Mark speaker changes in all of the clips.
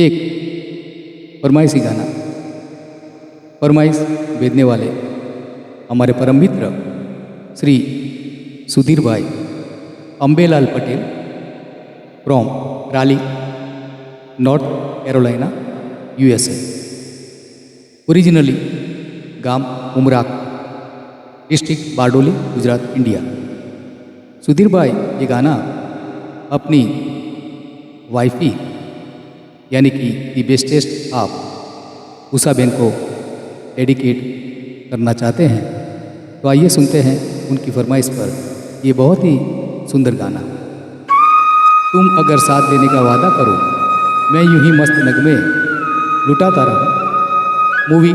Speaker 1: एक फरमाइशी गाना फरमाइश भेजने वाले हमारे परम मित्र Shri Sudhir bhai Ambelal Patel from Raleigh North Carolina USA। Originally गांव उमराक डिस्ट्रिक्ट बारडोली गुजरात इंडिया। सुधीर भाई ये गाना अपनी वाइफी यानी कि दी बेस्टेस्ट आप उषा बेन को डेडिकेट करना चाहते हैं। तो आइए सुनते हैं उनकी फरमाइश पर ये बहुत ही सुंदर गाना। तुम अगर साथ देने का वादा करो मैं यूं ही मस्त नगमे लुटाता रहूं। Movie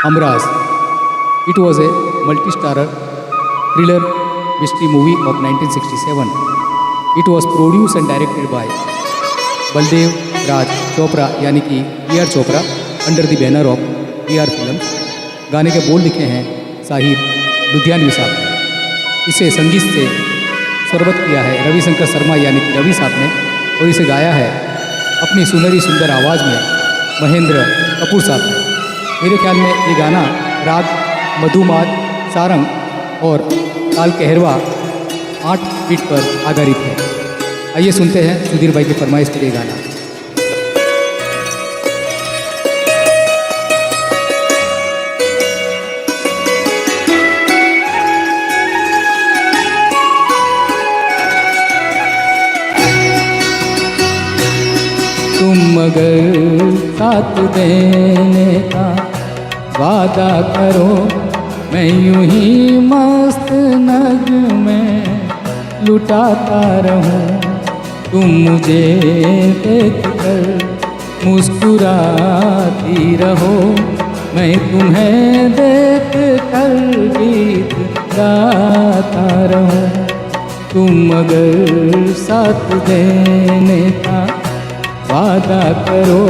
Speaker 1: Humraaz. It was a multi starrer thriller mystery movie of 1967। It was produce and directed by Baldev Raj Chopra यानी कि PR Chopra under the banner of PR films. गाने के बोल लिखे हैं साहिर लुधियानवी साहब ने। इसे संगीत से स्वरबद्ध किया है रविशंकर शर्मा यानी कि रवि साहब ने, और इसे गाया है अपनी सुनहरी सुंदर आवाज़ में महेंद्र कपूर साहब ने। मेरे ख्याल में ये गाना राग मधुमाद सारंग और ताल कहरवा 8 बीट पर आधारित है। आइए सुनते हैं सुधीर भाई की फरमाइश पर ये गाना। तुम अगर साथ देने का वादा करो मैं यूं ही मस्त नगमे लुटाता रहूं। तुम मुझे देख कर मुस्कुराती रहो मैं तुम्हें देख कर गीत गाता रहूं। तुम अगर साथ देने का वादा करो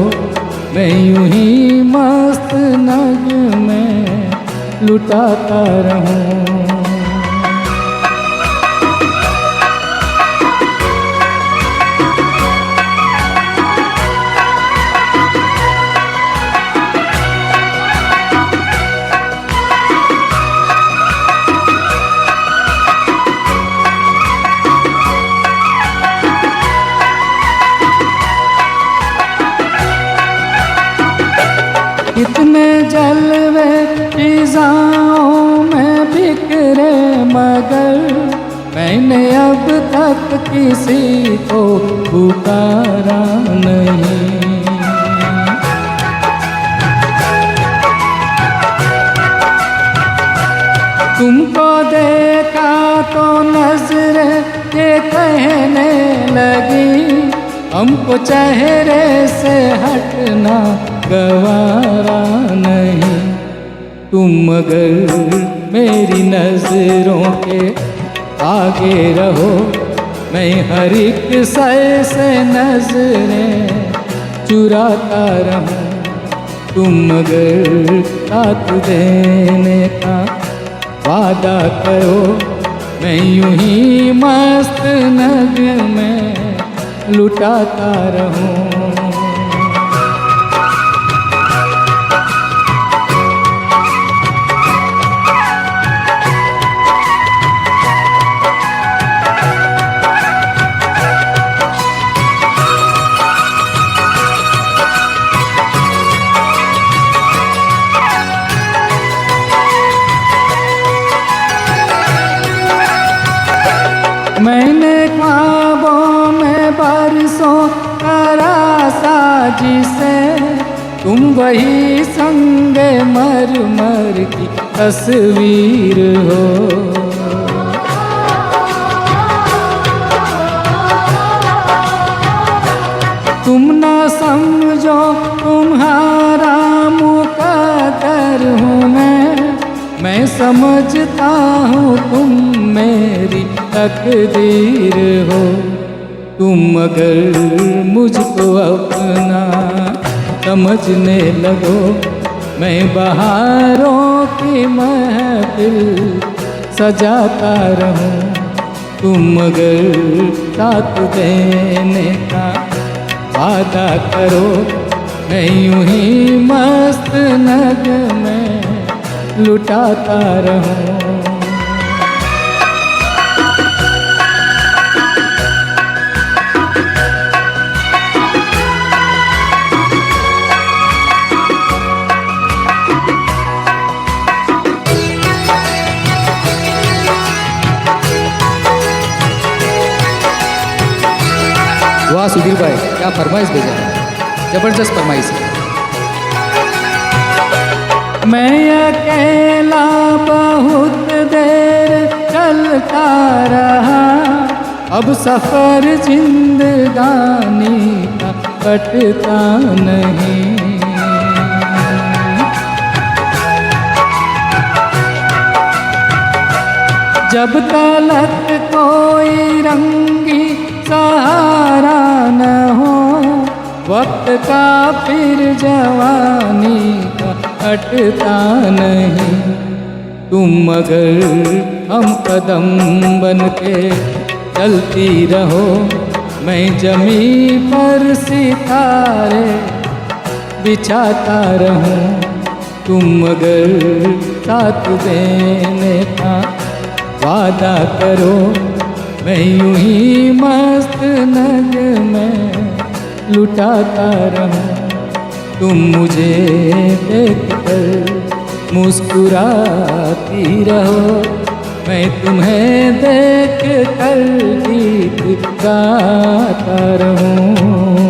Speaker 1: मैं यूं ही मस्त नगमे लुटाता रहूं। कितने जलवे फिजाओं में बिखरे मगर मैंने अब तक किसी को पुकारा नहीं। तुमको देखा तो नजरें ये कहने लगी हमको चेहरे से हटना गवारा नहीं। तुम अगर मेरी नजरों के आगे रहो मैं हर एक सर से नजरें चुराता रहूं। तुम अगर साथ देने का वादा करो मैं यूं ही मस्त नगमे लुटाता रहूं। मैंने ख्वाबों में बरसों करा साजी से तुम वही संगे मर मर की तस्वीर हो। तुम ना समझो तुम्हारा मुकद्दर हूँ मैं समझता हूँ तुम मेरी तकदीर हो। तुम अगर मुझको अपना समझने लगो मैं बहारों की महफिल सजाता रहूं। तुम अगर साथ देने का वादा करो मैं यूं ही मस्त नग में लुटाता रहूं। वाह सुधीर भाई, क्या फरमाइश भेजा है, जबरदस्त फरमाइश है। मैं अकेला बहुत देर चलता रहा, अब सफर जिंदगानी का कटता नहीं। जब तलक कोई रंगी सहारा न हो, वक्त का फिर जवानी का हटता नहीं। तुम अगर हम कदम बन के चलती रहो, मैं जमी पर सितारे बिछाता रहूं। तुम अगर साथ देने का वादा करो, मैं यूं ही मस्त नग में लुटाता रहूं। तुम मुझे देख कर मुस्कुराती रहो, मैं तुम्हें देख कर गीत गाता रहूं।